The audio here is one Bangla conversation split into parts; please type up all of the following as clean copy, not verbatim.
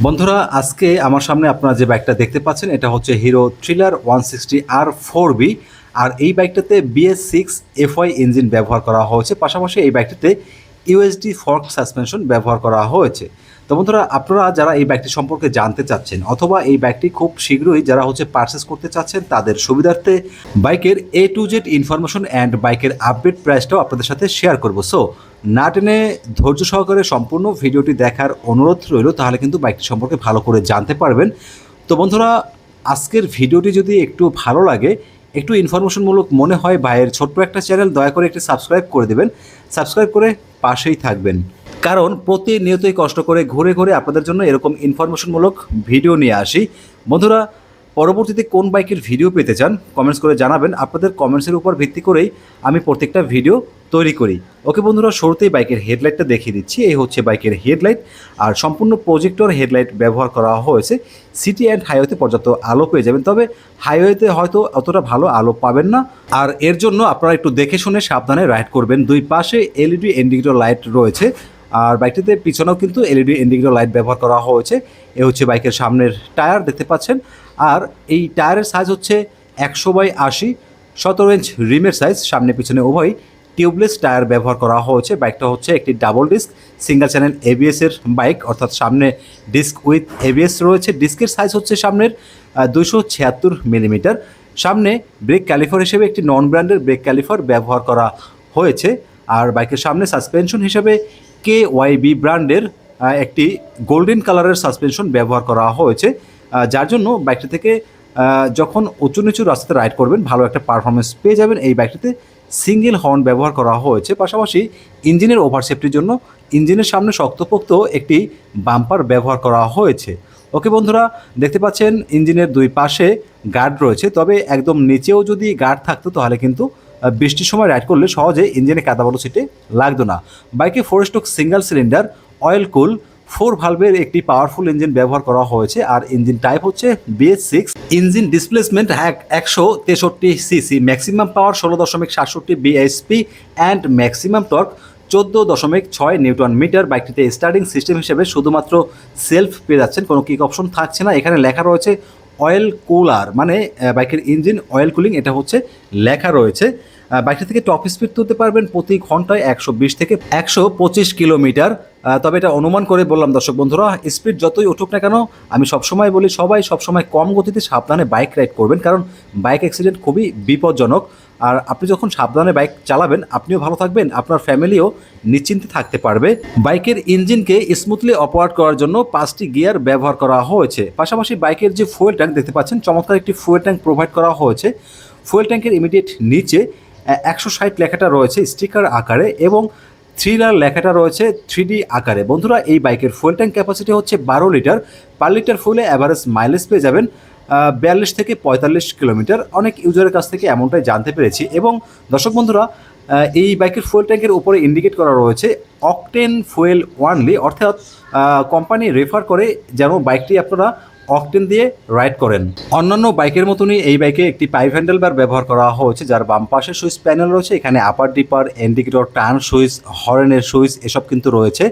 বন্ধুরা আজকে আমার সামনে আপনারা যে বাইকটা দেখতে পাচ্ছেন এটা হচ্ছে হিরো থ্রিলার 160R4B। আর এই বাইকটাতে BS6 FY ইঞ্জিন ব্যবহার করা হয়েছে, পাশাপাশি এই বাইকটাতে ইউএসডি ফর্ক সাসপেনশন ব্যবহার করা হয়েছে। তো বন্ধুরা আপনারা যারা এই বাইকটি সম্পর্কে জানতে চাচ্ছেন অথবা এই বাইকটি খুব শীঘ্রই যারা পারচেস করতে চাচ্ছেন তাদের সুবিধার্থে বাইকের A to Z information and বাইকের আপডেট প্রাইসটাও আপনাদের সাথে শেয়ার করব। সো না টেনে ধৈর্য সহকারে সম্পূর্ণ ভিডিওটি দেখার অনুরোধ রইল, তাহলে কিন্তু বাইকটি সম্পর্কে ভালো করে জানতে পারবেন। তো বন্ধুরা আজকের ভিডিওটি যদি একটু ভালো লাগে, একটু ইনফরমেশনমূলক মনে হয় ভাইয়ের ছোট্ট একটা চ্যানেল, দয়া করে একটি সাবস্ক্রাইব করে দেবেন। সাবস্ক্রাইব করে পাশেই থাকবেন, কারণ প্রতিনিয়তই কষ্ট করে ঘুরে ঘুরে আপনাদের জন্য এরকম ইনফরমেশনমূলক ভিডিও নিয়ে আসি। বন্ধুরা পরবর্তীতে কোন বাইকের ভিডিও পেতে চান কমেন্টস করে জানাবেন। আপনাদের কমেন্টসের উপর ভিত্তি করেই আমি প্রত্যেকটা ভিডিও তৈরি করি। ওকে বন্ধুরা, শুরুতেই বাইকের হেডলাইটটা দেখিয়ে দিচ্ছি। এই হচ্ছে বাইকের হেডলাইট, আর সম্পূর্ণ প্রজেক্টর হেডলাইট ব্যবহার করা হয়েছে। সিটি অ্যান্ড হাইওয়েতে পর্যাপ্ত আলো পেয়ে যাবেন, তবে হাইওয়েতে হয়তো অতটা ভালো আলো পাবেন না। আর এর জন্য আপনারা একটু দেখে শুনে সাবধানে রাইড করবেন। দুই পাশে এলইডি ইন্ডিকেটর লাইট রয়েছে, আর বাইকটিতে পিছনেও কিন্তু এলইডি ইন্ডিকেটর লাইট ব্যবহার করা হয়েছে। এ হচ্ছে বাইকের সামনের টায়ার দেখতে পাচ্ছেন, আর এই টায়ারের সাইজ হচ্ছে 100/80, 17 ইঞ্চ রিমের সাইজ। সামনে পিছনে উভয় টিউবলেস টায়ার ব্যবহার করা হয়েছে। বাইকটা হচ্ছে একটি ডাবল ডিস্ক সিঙ্গেল চ্যানেল এবিএসের বাইক, অর্থাৎ সামনে ডিস্ক উইথ এবিএস রয়েছে। ডিস্কের সাইজ হচ্ছে সামনের 276 মিলিমিটার। সামনে ব্রেক ক্যালিফার হিসেবে একটি নন ব্র্যান্ডের ব্রেক ক্যালিফার ব্যবহার করা হয়েছে। আর বাইকের সামনে সাসপেনশন হিসেবে KYB ব্র্যান্ডের একটি গোল্ডেন কালারের সাসপেনশন ব্যবহার করা হয়েছে, যার জন্য বাইকটি থেকে যখন উঁচু নিচু রাস্তাতে রাইড করবেন ভালো একটা পারফরমেন্স পেয়ে যাবেন। এই বাইকটিতে সিঙ্গেল হর্ন ব্যবহার করা হয়েছে, পাশাপাশি ইঞ্জিনের ওভার সেফটির জন্য ইঞ্জিনের সামনে শক্তপোক্ত একটি বাম্পার ব্যবহার করা হয়েছে। ওকে বন্ধুরা, দেখতে পাচ্ছেন ইঞ্জিনের দুই পাশে গার্ড রয়েছে, তবে একদম নিচেও যদি গার্ড থাকতো তাহলে কিন্তু বৃষ্টির সময় রাইড করলে সহজে ইঞ্জিনে কাদাবালু সিটে লাগতো না। বাইকে 4 স্ট্রোক সিঙ্গেল সিলিন্ডার অয়েল কুল 4 ভালভের একটি পাওয়ারফুল ইঞ্জিন ব্যবহার করা হয়েছে, আর ইঞ্জিন টাইপ হচ্ছে BS6। Engine displacement 163 CC, maximum power 16.67 bhp and maximum torque 14.6 newton metre. বাইকটিতে স্টার্টিং সিস্টেম হিসেবে শুধুমাত্র সেলফ পেয়ে যাচ্ছেন, কোনো কিক অপশন থাকছে না। এখানে লেখা রয়েছে অয়েল কুলার, মানে বাইকের ইঞ্জিন অয়েল কুলিং এটা হচ্ছে লেখা রয়েছে। বাইকটা থেকে টপ স্পিড তুলতে পারবেন প্রতি ঘন্টায় 120 থেকে 125 কিলোমিটার। তবে এটা অনুমান করে বললাম দর্শক বন্ধুরা, স্পিড যতই উঠুক না কেন আমি সবসময় বলি সবাই সবসময় কম গতিতে সাবধানে বাইক রাইড করবেন, কারণ বাইক অ্যাক্সিডেন্ট খুবই বিপজ্জনক। আর আপনি যখন সাবধানে বাইক চালাবেন আপনিও ভালো থাকবেন, আপনার ফ্যামিলিও নিশ্চিন্তে থাকতে পারবে। বাইকের ইঞ্জিনকে স্মুথলি অপারেট করার জন্য 5টি গিয়ার ব্যবহার করা হয়েছে। পাশাপাশি বাইকের যে ফুয়েল ট্যাঙ্ক দেখতে পাচ্ছেন, চমৎকার একটি ফুয়েল ট্যাঙ্ক প্রোভাইড করা হয়েছে। ফুয়েল ট্যাঙ্কের ইমিডিয়েট নিচে 160 লেখাটা রয়েছে স্টিকার আকারে, এবং থ্রিলার লেখাটা রয়েছে 3D আকারে। বন্ধুরা এই বাইকের ফুয়েল ট্যাঙ্ক ক্যাপাসিটি হচ্ছে 12 লিটার। পার লিটার ফুয়েলে অ্যাভারেজ মাইলেজ পেয়ে যাবেন 42 থেকে 45 কিলোমিটার। অনেক ইউজারের কাছ থেকে এমনটাই জানতে পেরেছি। এবং দর্শক বন্ধুরা এই বাইকের ফুয়েল ট্যাঙ্কের উপরে ইন্ডিকেট করা রয়েছে অকটেন ফুয়েল ওয়ানলি, অর্থাৎ কোম্পানি রেফার করে যেন বাইকটি আপনারা অকটেন দিয়ে রাইড করেন। অন্যান্য বাইকের মতনই এই বাইকে একটি পাইপ হ্যান্ডেল বার ব্যবহার করা হয়েছে, যার বাম পাশে সুইচ প্যানেল রয়েছে। এখানে আপার ডিপার, ইন্ডিকেটর, টার্ন সুইচ, হর্নের সুইচ এসব কিন্তু রয়েছে।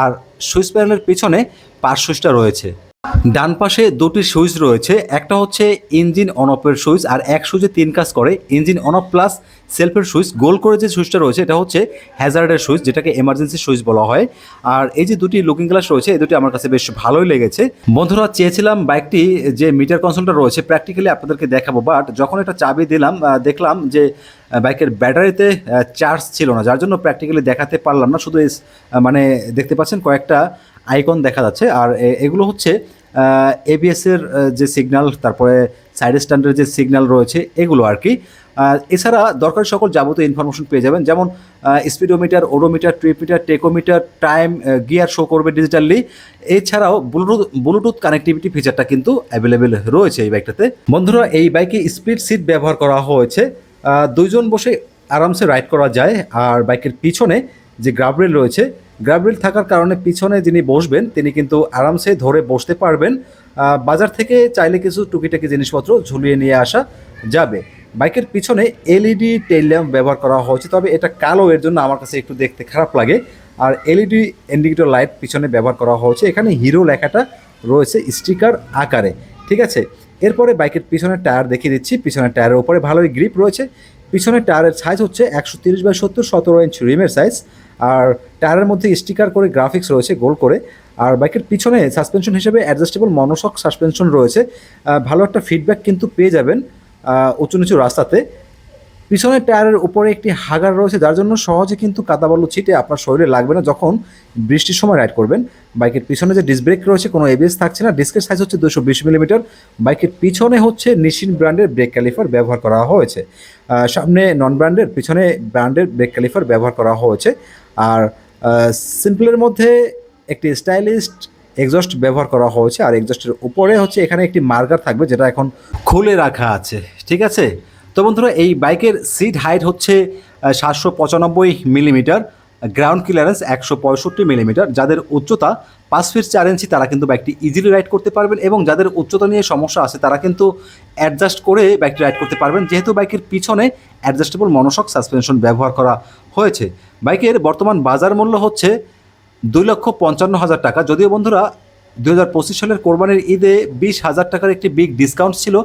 আর সুইচ প্যানেলের পিছনে পাশ সুইচটা রয়েছে। ডান পাশে দুটি সুইচ রয়েছে, একটা হচ্ছে ইঞ্জিন অন অফের সুইচ, আর এক সুইচে 3 কাজ করে, ইঞ্জিন অন অফ প্লাস সেলফের সুইচ। গোল করে যে সুইচটা রয়েছে এটা হচ্ছে হ্যাজার্ডের সুইচ, যেটাকে এমার্জেন্সি সুইচ বলা হয়। আর এই যে দুটি লুকিং গ্লাস রয়েছে, এই দুটি আমার কাছে বেশ ভালোই লেগেছে। বন্ধুরা চেয়েছিলাম বাইকটি যে মিটার কনসোলটা রয়েছে প্র্যাকটিক্যালি আপনাদেরকে দেখাবো, বাট যখন এটা চাবি দিলাম দেখলাম যে বাইকের ব্যাটারিতে চার্জ ছিল না, যার জন্য প্র্যাকটিক্যালি দেখাতে পারলাম না। শুধু মানে দেখতে পাচ্ছেন কয়েকটা আইকন দেখা যাচ্ছে, আর এগুলো হচ্ছে এবিএসের যে সিগন্যাল, তারপরে সাইড স্ট্যান্ডের যে সিগন্যাল রয়েছে এগুলো আর কি। এছাড়া দরকারি সকল যাবতীয় ইনফরমেশন পেয়ে যাবেন, যেমন speedometer, odometer, trip meter, tachometer, time, gear show করবে ডিজিটালি। এছাড়াও ব্লুটুথ কানেক্টিভিটি ফিচারটা কিন্তু অ্যাভেলেবেল রয়েছে এই বাইকটাতে। বন্ধুরা এই বাইকে স্পিড সিট ব্যবহার করা হয়েছে, 2 জন বসে আরামসে রাইড করা যায়। আর বাইকের পিছনে যে গ্রাবরেল রয়েছে, গ্রাবরেল থাকার কারণে পিছনে যিনি বসবেন তিনি কিন্তু আরামসে ধরে বসতে পারবেন। বাজার থেকে চাইলে কিছু টুকিটাকি জিনিসপত্র ঝুলিয়ে নিয়ে আসা যাবে। বাইকের পিছনে এলইডি টেইল ল্যাম্প ব্যবহার করা হয়েছে, তবে এটা কালো, এর জন্য আমার কাছে একটু দেখতে খারাপ লাগে। আর এলইডি ইন্ডিকেটর লাইট পিছনে ব্যবহার করা হয়েছে। এখানে হিরো লেখাটা রয়েছে স্টিকার আকারে, ঠিক আছে। এরপরে বাইকের পিছনের টায়ার দেখিয়ে দিচ্ছি। পিছনের টায়ারের উপরে ভালোই গ্রিপ রয়েছে। পিছনের টায়ারের সাইজ হচ্ছে 130/70, 17 ইঞ্চ রিমের সাইজ। আর টায়ারের মধ্যে স্টিকার করে গ্রাফিক্স রয়েছে গোল করে। আর বাইকের পিছনে সাসপেনশন হিসেবে অ্যাডজাস্টেবল মনোশক সাসপেনশন রয়েছে। ভালো একটা ফিডব্যাক কিন্তু পেয়ে যাবেন উঁচু নিচু রাস্তাতে। পিছনের টায়ারের উপরে একটি হাগার রয়েছে, যার জন্য সহজে কিন্তু কাদাবালু ছিটে আপনার শরীরে লাগবে না যখন বৃষ্টির সময় রাইড করবেন। বাইকের পিছনে যে ডিস্ক ব্রেক রয়েছে, কোনো এবিএস থাকছে না। ডিস্কের সাইজ হচ্ছে 220 মিলিমিটার। বাইকের পিছনে হচ্ছে নিশিন ব্র্যান্ডের ব্রেক ক্যালিফার ব্যবহার করা হয়েছে। সামনে নন ব্র্যান্ডের, পিছনে ব্র্যান্ডের ব্রেক ক্যালিফার ব্যবহার করা হয়েছে। আর সিম্পলের মধ্যে একটি স্টাইলিস্ট এক্সস্ট ব্যবহার করা হয়েছে। আর এক্সস্টের উপরে হচ্ছে এখানে একটি মার্কার থাকবে, যেটা এখন খুলে রাখা আছে, ঠিক আছে। তো বন্ধুরা, এই বাইকের সিট হাইট হচ্ছে 795 মিলিমিটার, গ্রাউন্ড ক্লিয়ারেন্স 165 মিলিমিটার। যাদের উচ্চতা 5 ফিট 4 ইঞ্চি তারা কিন্তু বাইকটি ইজিলি রাইড করতে পারবেন, এবং যাদের উচ্চতা নিয়ে সমস্যা আছে তারা কিন্তু অ্যাডজাস্ট করে বাইকটি রাইড করতে পারবেন, যেহেতু বাইকের পিছনে অ্যাডজাস্টেবল মনোশক সাসপেনশন ব্যবহার করা হয়েছে। বাইকের বর্তমান বাজার মূল্য হচ্ছে 2,55,000 টাকা। যদিও বন্ধুরা 2025 সালের কোরবানির ঈদে 20,000 টাকার একটি বিগ ডিসকাউন্ট ছিল,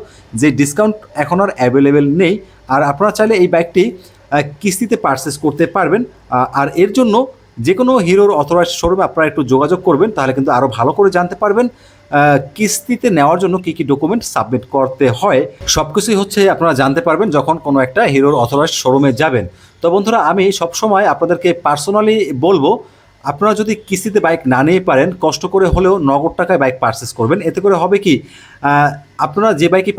যে ডিসকাউন্ট এখন আর অ্যাভেলেবেল নেই। আর আপনারা চাইলে এই বাইকটি কিস্তিতে পারচেস করতে পারবেন। আর এর জন্য যে কোনো হিরোর অথরাইজড শোরুমে আপনারা একটু যোগাযোগ করবেন, তাহলে কিন্তু আরও ভালো করে জানতে পারবেন কিস্তিতে নেওয়ার জন্য কী কী ডকুমেন্ট সাবমিট করতে হয়। সব কিছুই হচ্ছে আপনারা জানতে পারবেন যখন কোনো একটা হিরোর অথরাইজড শোরুমে যাবেন। তো বন্ধুরা, আমি সবসময় আপনাদেরকে পার্সোনালি বলবো, আপনারা যদি কিস্তিতে বাইক না নিয়ে পারেন, কষ্ট করে হলেও নগদ টাকায় বাইক পারচেস করবেন। এতে করে হবে কি, আপনারা যে বাইকই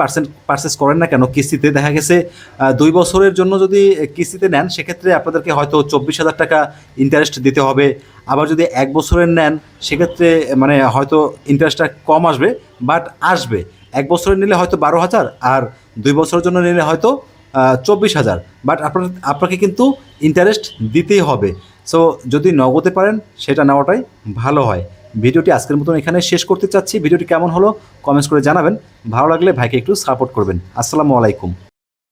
পারচেস করেন না কেন কিস্তিতে, দেখা গেছে 2 বছরের জন্য যদি কিস্তিতে নেন, সেক্ষেত্রে আপনাদেরকে হয়তো 24,000 টাকা ইন্টারেস্ট দিতে হবে। আবার যদি 1 বছরের নেন, সেক্ষেত্রে মানে হয়তো ইন্টারেস্টটা কম আসবে, বাট আসবে। 1 বছরের নিলে হয়তো 12,000, আর 2 বছরের জন্য নিলে হয়তো 24,000, বাট আপনাকে কিন্তু ইন্টারেস্ট দিতেই হবে। সো যদি নগদে পারেন সেটা নেওয়াটাই ভালো হয়। ভিডিওটি আজকের মতন এখানে শেষ করতে চাচ্ছি। ভিডিওটি কেমন হলো কমেন্টস করে জানাবেন। ভালো লাগলে ভাইকে একটু সাপোর্ট করবেন। আসসালামু আলাইকুম।